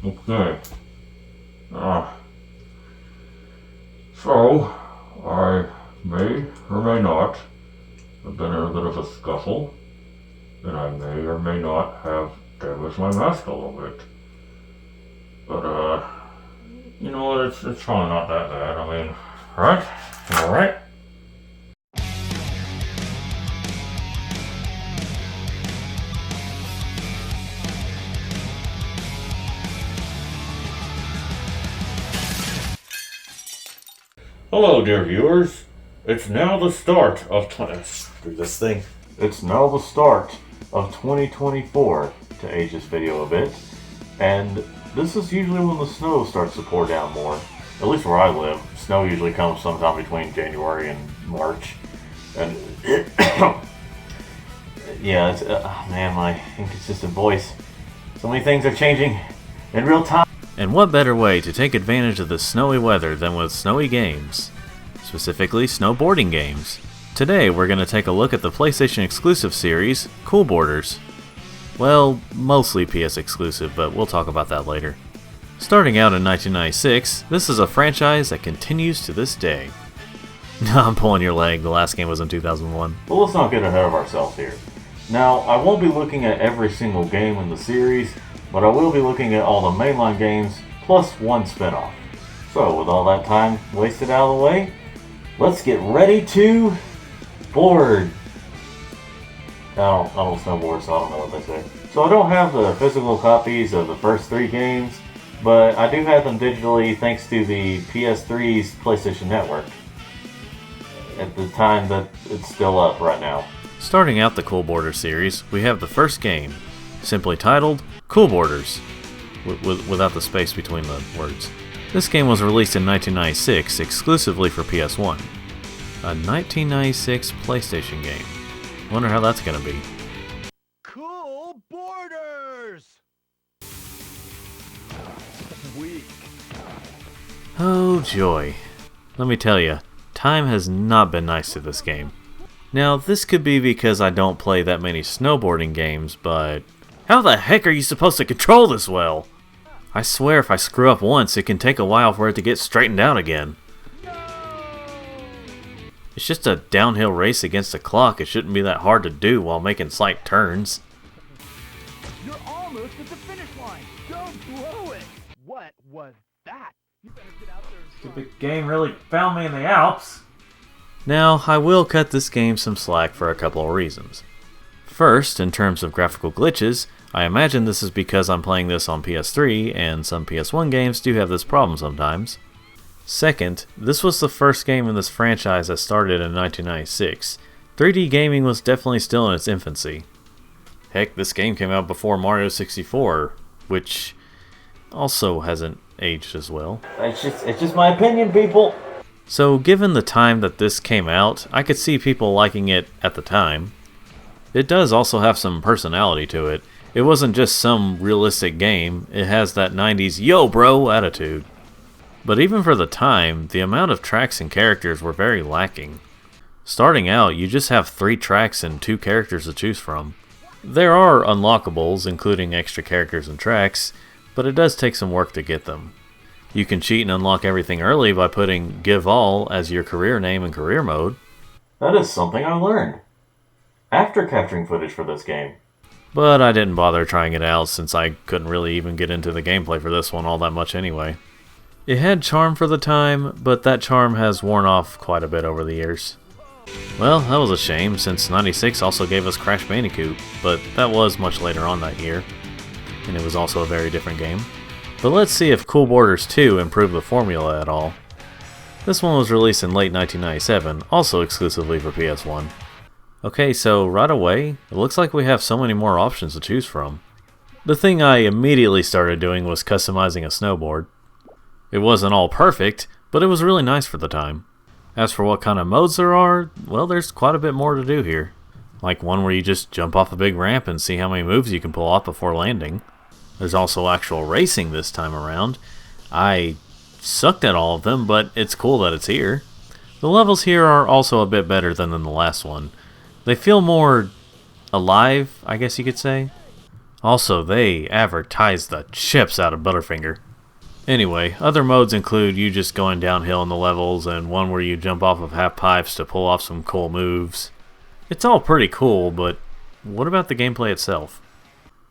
Okay. Uh, so, I may or may not have been in a bit of a scuffle, and I may or may not have damaged my mask a little bit. But, you know what, it's probably not that bad. I mean, right? Alright? Hello, dear viewers. It's now the start of through this thing. It's now the start of 2024 to age this video a bit, and this is usually when the snow starts to pour down more. At least where I live, snow usually comes sometime between January and March, and yeah, it's man, my inconsistent voice. So many things are changing in real time. And what better way to take advantage of the snowy weather than with snowy games? Specifically, snowboarding games. Today we're going to take a look at the PlayStation exclusive series, Cool Boarders. Well, mostly PS exclusive, but we'll talk about that later. Starting out in 1996, this is a franchise that continues to this day. I'm pulling your leg, the last game was in 2001. Well, let's not get ahead of ourselves here. Now, I won't be looking at every single game in the series, but I will be looking at all the mainline games, plus one spin-off. So, with all that time wasted out of the way, let's get ready to board. I don't snowboard, so I don't know what they say. So I don't have the physical copies of the first three games, but I do have them digitally thanks to the PS3's PlayStation Network. At the time that it's still up right now. Starting out the Cool Boarders series, we have the first game, simply titled Cool Boarders, without the space between the words. This game was released in 1996 exclusively for PS1. A 1996 PlayStation game. Wonder how that's gonna be. Cool Boarders! Weak. Oh joy. Let me tell you, time has not been nice to this game. Now, this could be because I don't play that many snowboarding games, but how the heck are you supposed to control this well? I swear if I screw up once, it can take a while for it to get straightened out again. It's just a downhill race against the clock. It shouldn't be that hard to do while making slight turns. You're almost at the finish line. Don't blow it. What was that? You better get out there and The game really found me in the Alps. Now, I will cut this game some slack for a couple of reasons. First, in terms of graphical glitches, I imagine this is because I'm playing this on PS3, and some PS1 games do have this problem sometimes. Second, this was the first game in this franchise that started in 1996. 3D gaming was definitely still in its infancy. Heck, this game came out before Mario 64, which also hasn't aged as well. It's just my opinion, people. So given the time that this came out, I could see people liking it at the time. It does also have some personality to it. It wasn't just some realistic game, it has that 90s yo bro attitude. But even for the time, the amount of tracks and characters were very lacking. Starting out, you just have 3 tracks and 2 characters to choose from. There are unlockables, including extra characters and tracks, but it does take some work to get them. You can cheat and unlock everything early by putting Give All as your career name in career mode. That is something I learned after capturing footage for this game. But I didn't bother trying it out since I couldn't really even get into the gameplay for this one all that much anyway. It had charm for the time, but that charm has worn off quite a bit over the years. Well, that was a shame since 96 also gave us Crash Bandicoot, but that was much later on that year, and it was also a very different game. But let's see if Cool Boarders 2 improved the formula at all. This one was released in late 1997, also exclusively for PS1. Okay, so right away, it looks like we have so many more options to choose from. The thing I immediately started doing was customizing a snowboard. It wasn't all perfect, but it was really nice for the time. As for what kind of modes there are, well, there's quite a bit more to do here. Like one where you just jump off a big ramp and see how many moves you can pull off before landing. There's also actual racing this time around. I sucked at all of them, but it's cool that it's here. The levels here are also a bit better than in the last one. They feel more alive, I guess you could say. Also, they advertised the chips out of Butterfinger. Anyway, other modes include you just going downhill in the levels and one where you jump off of half pipes to pull off some cool moves. It's all pretty cool, but what about the gameplay itself?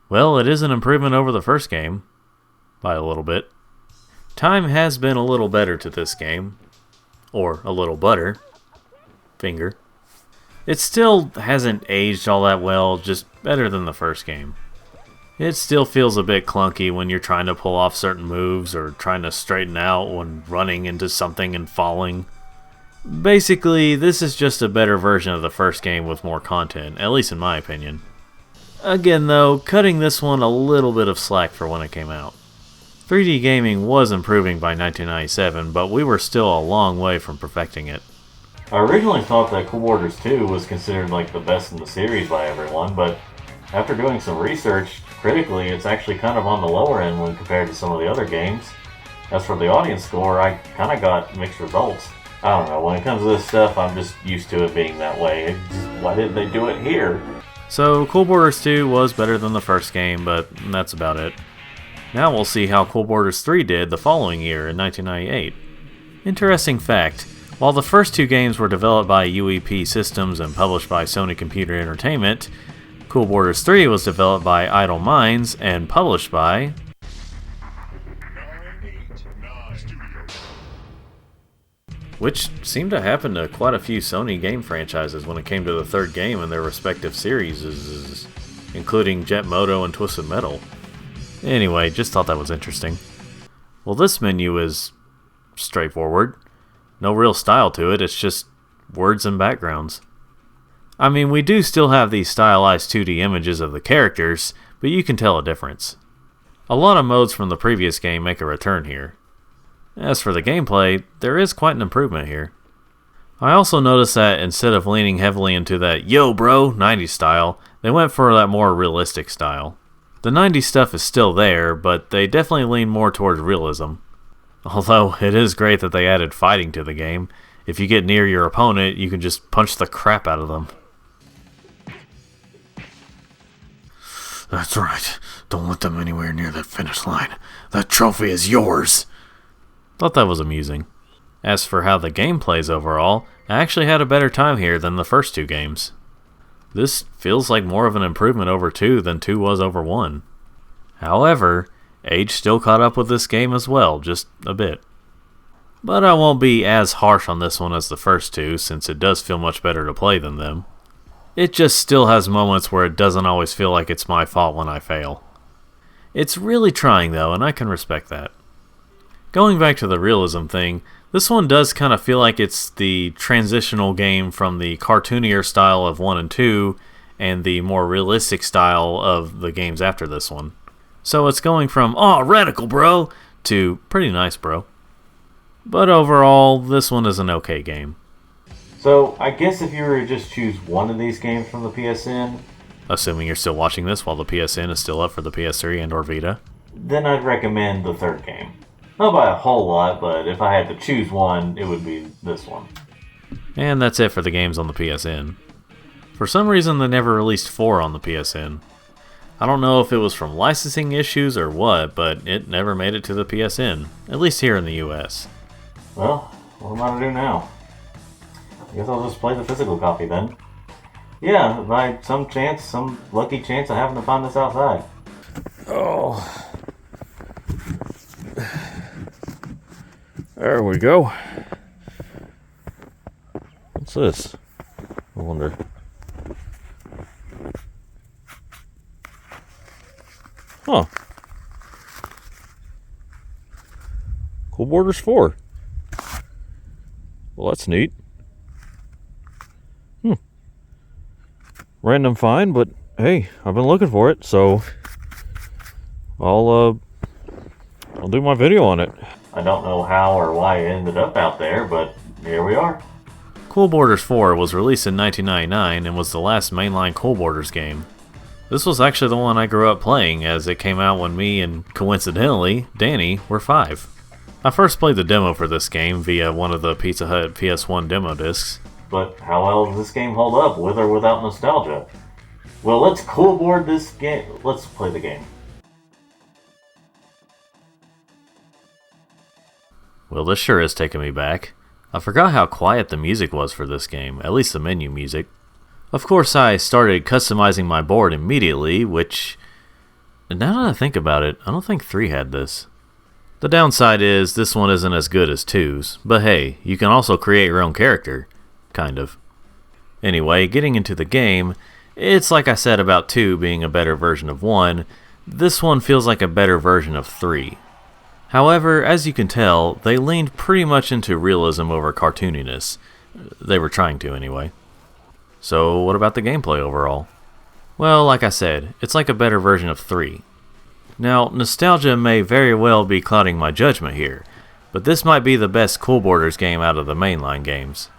Well, it is an improvement over the first game, by a little bit. Time has been a little better to this game, or a little butter, finger. It still hasn't aged all that well, just better than the first game. It still feels a bit clunky when you're trying to pull off certain moves or trying to straighten out when running into something and falling. Basically, this is just a better version of the first game with more content, at least in my opinion. Again though, cutting this one a little bit of slack for when it came out. 3D gaming was improving by 1997, but we were still a long way from perfecting it. I originally thought that Cool Borders 2 was considered like the best in the series by everyone, but after doing some research, critically it's actually kind of on the lower end when compared to some of the other games. As for the audience score, I kind of got mixed results. I don't know, when it comes to this stuff, I'm just used to it being that way. Why didn't they do it here? So, Cool Borders 2 was better than the first game, but that's about it. Now we'll see how Cool Borders 3 did the following year in 1998. Interesting fact, while the first two games were developed by UEP Systems and published by Sony Computer Entertainment, Cool Borders 3 was developed by Idle Minds and published by which seemed to happen to quite a few Sony game franchises when it came to the third game in their respective series, including Jet Moto and Twisted Metal. Anyway, just thought that was interesting. Well, this menu is straightforward. No real style to it, it's just words and backgrounds. I mean, we do still have these stylized 2D images of the characters, but you can tell a difference. A lot of modes from the previous game make a return here. As for the gameplay, there is quite an improvement here. I also noticed that instead of leaning heavily into that "yo bro" 90s style, they went for that more realistic style. The 90s stuff is still there, but they definitely lean more towards realism. Although, it is great that they added fighting to the game. If you get near your opponent, you can just punch the crap out of them. That's right. Don't let them anywhere near that finish line. That trophy is yours. Thought that was amusing. As for how the game plays overall, I actually had a better time here than the first two games. This feels like more of an improvement over 2 than 2 was over 1. However, age still caught up with this game as well, just a bit. But I won't be as harsh on this one as the first two, since it does feel much better to play than them. It just still has moments where it doesn't always feel like it's my fault when I fail. It's really trying though, and I can respect that. Going back to the realism thing, this one does kind of feel like it's the transitional game from the cartoonier style of 1 and 2 and the more realistic style of the games after this one. So it's going from, "Aw, radical bro," to "pretty nice bro." But overall, this one is an okay game. So, I guess if you were to just choose one of these games from the PSN, Assuming you're still watching this while the PSN is still up for the PS3 and or Vita, then I'd recommend the third game. Not by a whole lot, but if I had to choose one, it would be this one. and that's it for the games on the PSN. For some reason, they never released 4 on the PSN. I don't know if it was from licensing issues or what, but it never made it to the PSN, at least here in the US. Well, what am I going to do now? I guess I'll just play the physical copy then. Yeah, by some lucky chance I happen to find this outside. Oh. There we go. What's this? I wonder. Huh. Cool Borders 4. Well, that's neat. Random find, but hey, I've been looking for it, so I'll do my video on it. I don't know how or why it ended up out there, but here we are. Cool Borders 4 was released in 1999 and was the last mainline Cool Borders game. This was actually the one I grew up playing, as it came out when me and, coincidentally, Danny were 5. I first played the demo for this game via one of the Pizza Hut PS1 demo discs. But how well does this game hold up, with or without nostalgia? Well, let's cool board this game. Let's play the game. Well, this sure is taking me back. I forgot how quiet the music was for this game, at least the menu music. Of course, I started customizing my board immediately, which, now that I think about it, I don't think 3 had this. The downside is this one isn't as good as 2's, but hey, you can also create your own character. Kind of. Anyway, getting into the game, it's like I said about 2 being a better version of 1, this one feels like a better version of 3. However, as you can tell, they leaned pretty much into realism over cartooniness. They were trying to, anyway. So, what about the gameplay overall? Well, like I said, it's like a better version of 3. Now, nostalgia may very well be clouding my judgment here, but this might be the best Cool Borders game out of the mainline games.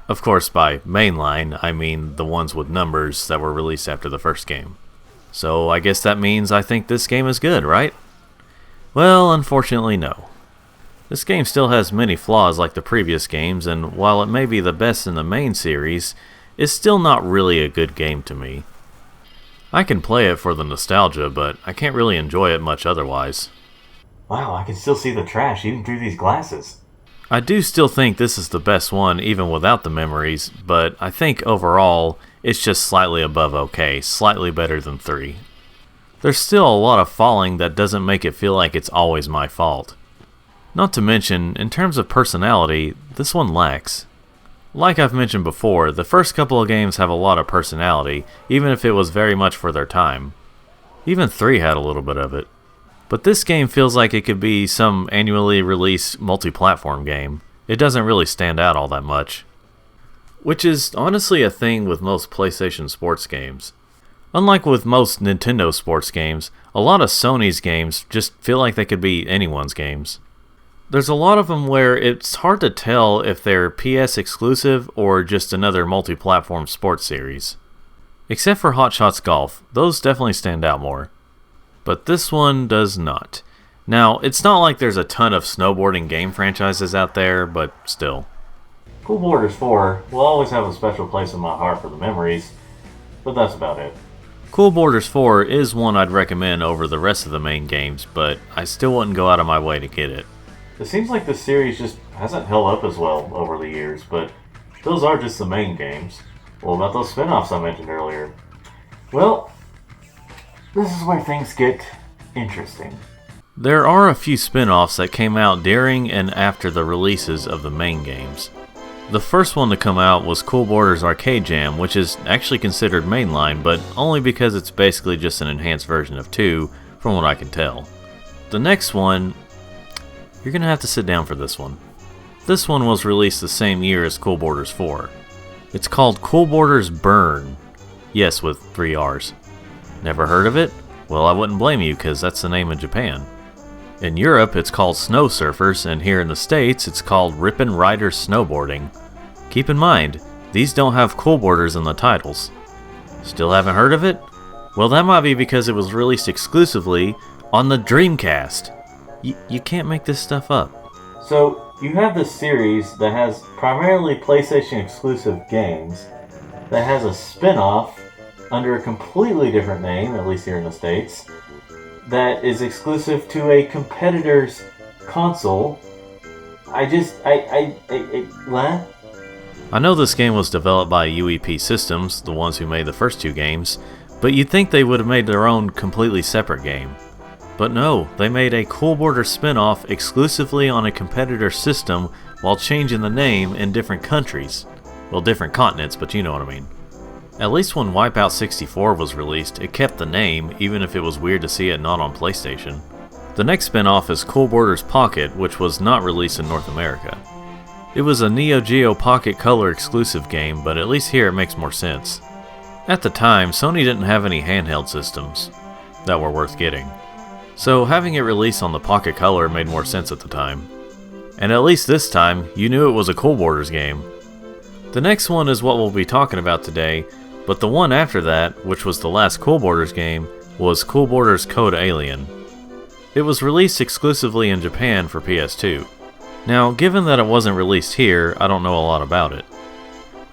Of course, by mainline, I mean the ones with numbers that were released after the first game. So, I guess that means I think this game is good, right? Well, unfortunately no. This game still has many flaws like the previous games, and while it may be the best in the main series, it's still not really a good game to me. I can play it for the nostalgia, but I can't really enjoy it much otherwise. Wow, I can still see the trash even through these glasses. I do still think this is the best one even without the memories, but I think overall it's just slightly above okay, slightly better than 3. There's still a lot of falling that doesn't make it feel like it's always my fault. Not to mention, in terms of personality, this one lacks. Like I've mentioned before, the first couple of games have a lot of personality, even if it was very much for their time. Even 3 had a little bit of it. But this game feels like it could be some annually released multi-platform game. It doesn't really stand out all that much. Which is honestly a thing with most PlayStation sports games. Unlike with most Nintendo sports games, a lot of Sony's games just feel like they could be anyone's games. There's a lot of them where it's hard to tell if they're PS exclusive or just another multi-platform sports series. Except for Hot Shots Golf, those definitely stand out more. But this one does not. Now, it's not like there's a ton of snowboarding game franchises out there, but still. Cool Borders 4 will always have a special place in my heart for the memories, but that's about it. Cool Borders 4 is one I'd recommend over the rest of the main games, but I still wouldn't go out of my way to get it. It seems like the series just hasn't held up as well over the years, but those are just the main games. What about those spin-offs I mentioned earlier? Well, this is where things get interesting. There are a few spin-offs that came out during and after the releases of the main games. The first one to come out was Cool Borders Arcade Jam, which is actually considered mainline, but only because it's basically just an enhanced version of 2, from what I can tell. The next one, you're gonna have to sit down for this one. This one was released the same year as Cool Borders 4. It's called Cool Borders Burn. Yes, with 3 R's. Never heard of it? Well, I wouldn't blame you, because that's the name in Japan. In Europe, it's called Snow Surfers, and here in the States, it's called Rippin' Riders Snowboarding. Keep in mind, these don't have Cool Borders in the titles. Still haven't heard of it? Well, that might be because it was released exclusively on the Dreamcast. You can't make this stuff up. So, you have this series that has primarily PlayStation exclusive games, that has a spin-off under a completely different name, at least here in the States, that is exclusive to a competitor's console. What? I know this game was developed by UEP Systems, the ones who made the first 2 games, but you'd think they would have made their own completely separate game. But no, they made a Cool Border spin-off exclusively on a competitor system while changing the name in different countries. Well, different continents, but you know what I mean. At least when Wipeout 64 was released, it kept the name, even if it was weird to see it not on PlayStation. The next spin-off is Cool Borders Pocket, which was not released in North America. It was a Neo Geo Pocket Color exclusive game, but at least here it makes more sense. At the time, Sony didn't have any handheld systems that were worth getting, so having it released on the Pocket Color made more sense at the time. And at least this time, you knew it was a Cool Borders game. The next one is what we'll be talking about today, but the one after that, which was the last Cool Borders game, was Cool Borders Code Alien. It was released exclusively in Japan for PS2. Now, given that it wasn't released here, I don't know a lot about it.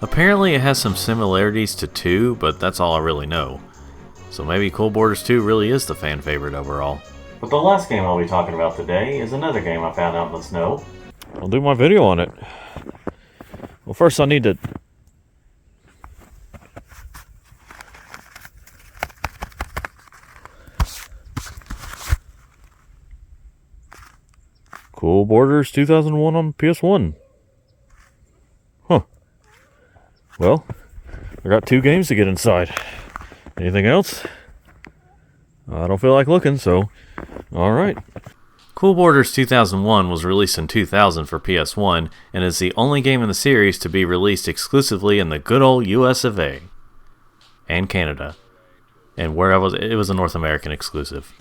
Apparently it has some similarities to 2, but that's all I really know. So maybe Cool Borders 2 really is the fan favorite overall. But the last game I'll be talking about today is another game I found out in the snow. I'll do my video on it. Well, first I need to... Cool Borders 2001 on PS1. Huh. Well, I got 2 games to get inside. Anything else? I don't feel like looking, so... Alright. Cool Borders 2001 was released in 2000 for PS1 and is the only game in the series to be released exclusively in the good old US of A. And Canada. And it was a North American exclusive.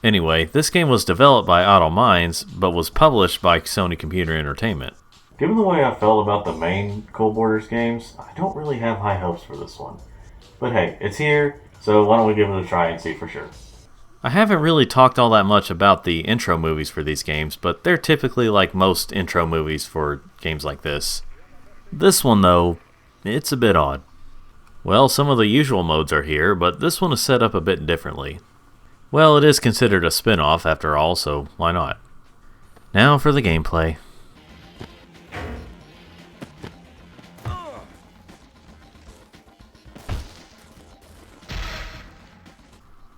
Anyway, this game was developed by Idle Minds, but was published by Sony Computer Entertainment. Given the way I felt about the main Cool Borders games, I don't really have high hopes for this one. But hey, it's here, so why don't we give it a try and see for sure. I haven't really talked all that much about the intro movies for these games, but they're typically like most intro movies for games like this. This one, though, it's a bit odd. Well, some of the usual modes are here, but this one is set up a bit differently. Well, it is considered a spin-off after all, so why not? Now for the gameplay.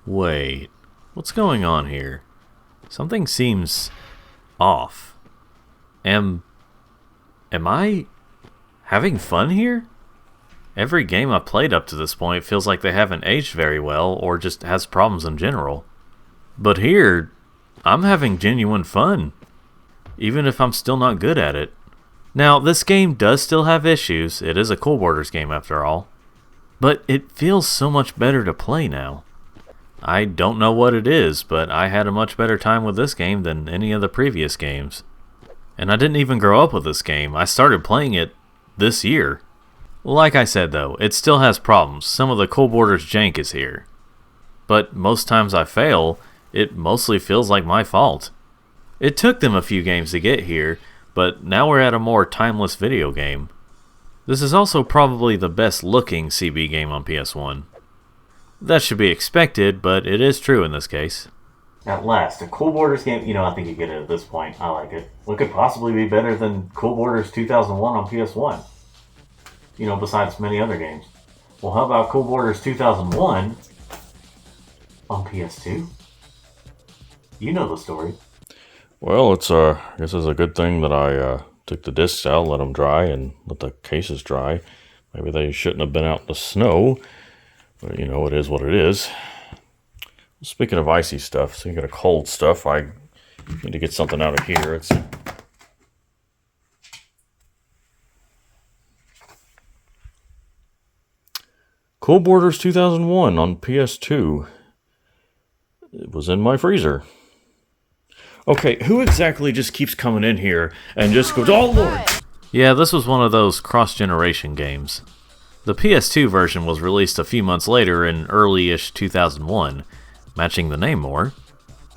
Wait, what's going on here? Something seems off. Am I having fun here? Every game I've played up to this point feels like they haven't aged very well or just has problems in general. But here, I'm having genuine fun, even if I'm still not good at it. Now, this game does still have issues. It is a Cool Borders game after all. But it feels so much better to play now. I don't know what it is, but I had a much better time with this game than any of the previous games. And I didn't even grow up with this game. I started playing it this year. Like I said though, it still has problems. Some of the Cool Borders jank is here. But most times I fail, it mostly feels like my fault. It took them a few games to get here, but now we're at a more timeless video game. This is also probably the best looking CB game on PS1. That should be expected, but it is true in this case. At last, a Cool Borders game, I think you get it at this point. I like it. What could possibly be better than Cool Borders 2001 on PS1? Besides many other games. Well, how about Cool Borders 2001 on PS2? You know the story. Well, I guess it's a good thing that I took the discs out, let them dry, and let the cases dry. Maybe they shouldn't have been out in the snow. But, it is what it is. Speaking of icy stuff, speaking of cold stuff, I need to get something out of here. It's Cool Borders 2001 on PS2. It was in my freezer. Okay, who exactly just keeps coming in here and just goes, "Oh Lord!" Yeah, this was one of those cross-generation games. The PS2 version was released a few months later in early-ish 2001, matching the name more.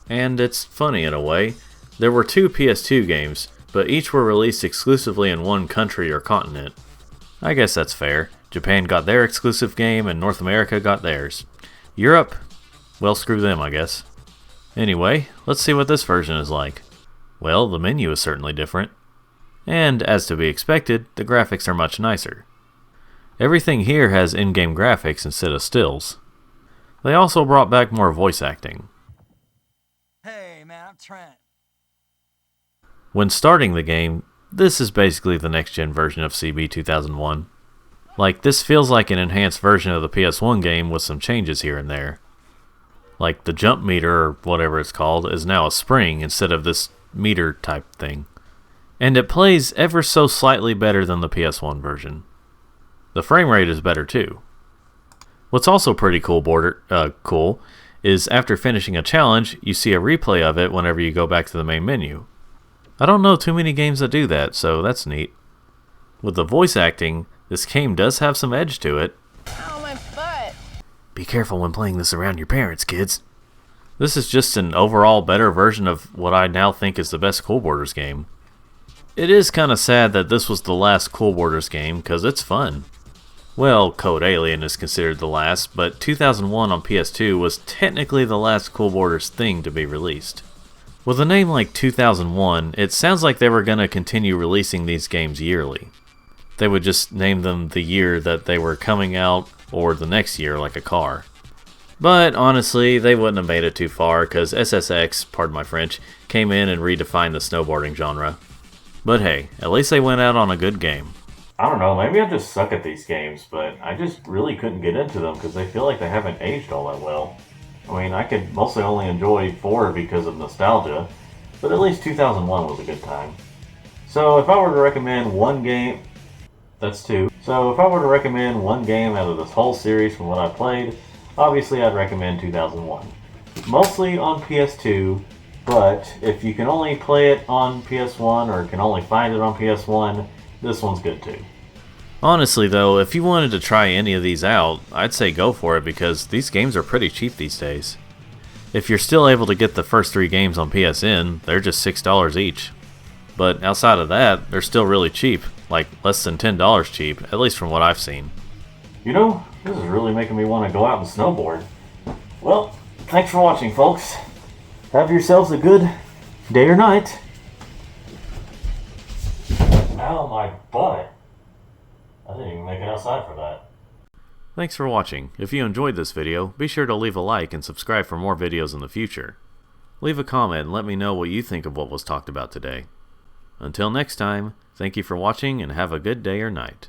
And it's funny in a way. There were 2 PS2 games, but each were released exclusively in one country or continent. I guess that's fair. Japan got their exclusive game and North America got theirs. Europe? Well, screw them, I guess. Anyway, let's see what this version is like. Well, the menu is certainly different. And, as to be expected, the graphics are much nicer. Everything here has in-game graphics instead of stills. They also brought back more voice acting. Hey man, I'm Trent. When starting the game, this is basically the next-gen version of CB 2001. Like, this feels like an enhanced version of the PS1 game with some changes here and there. Like, the jump meter, or whatever it's called, is now a spring instead of this meter type thing. And it plays ever so slightly better than the PS1 version. The frame rate is better too. What's also pretty cool is after finishing a challenge, you see a replay of it whenever you go back to the main menu. I don't know too many games that do that, so that's neat. With the voice acting, this game does have some edge to it. Ow, my foot! Be careful when playing this around your parents, kids. This is just an overall better version of what I now think is the best Cool Borders game. It is kinda sad that this was the last Cool Borders game, cause it's fun. Well, Code Alien is considered the last, but 2001 on PS2 was technically the last Cool Borders thing to be released. With a name like 2001, it sounds like they were gonna continue releasing these games yearly. They would just name them the year that they were coming out, or the next year like a car. But honestly, they wouldn't have made it too far, cause SSX, pardon my French, came in and redefined the snowboarding genre. But hey, at least they went out on a good game. I don't know, maybe I just suck at these games, but I just really couldn't get into them because they feel like they haven't aged all that well. I mean, I could mostly only enjoy 4 because of nostalgia, but at least 2001 was a good time. So if I were to recommend one game, that's 2. So if I were to recommend one game out of this whole series from what I played, obviously I'd recommend 2001. Mostly on PS2, but if you can only play it on PS1 or can only find it on PS1, this one's good too. Honestly though, if you wanted to try any of these out, I'd say go for it because these games are pretty cheap these days. If you're still able to get the first 3 games on PSN, they're just $6 each. But outside of that, they're still really cheap, like less than $10 cheap, at least from what I've seen. You know, this is really making me want to go out and snowboard. Well, thanks for watching, folks. Have yourselves a good day or night. Ow, my butt. I didn't even make it outside for that. Thanks for watching. If you enjoyed this video, be sure to leave a like and subscribe for more videos in the future. Leave a comment and let me know what you think of what was talked about today. Until next time, thank you for watching and have a good day or night.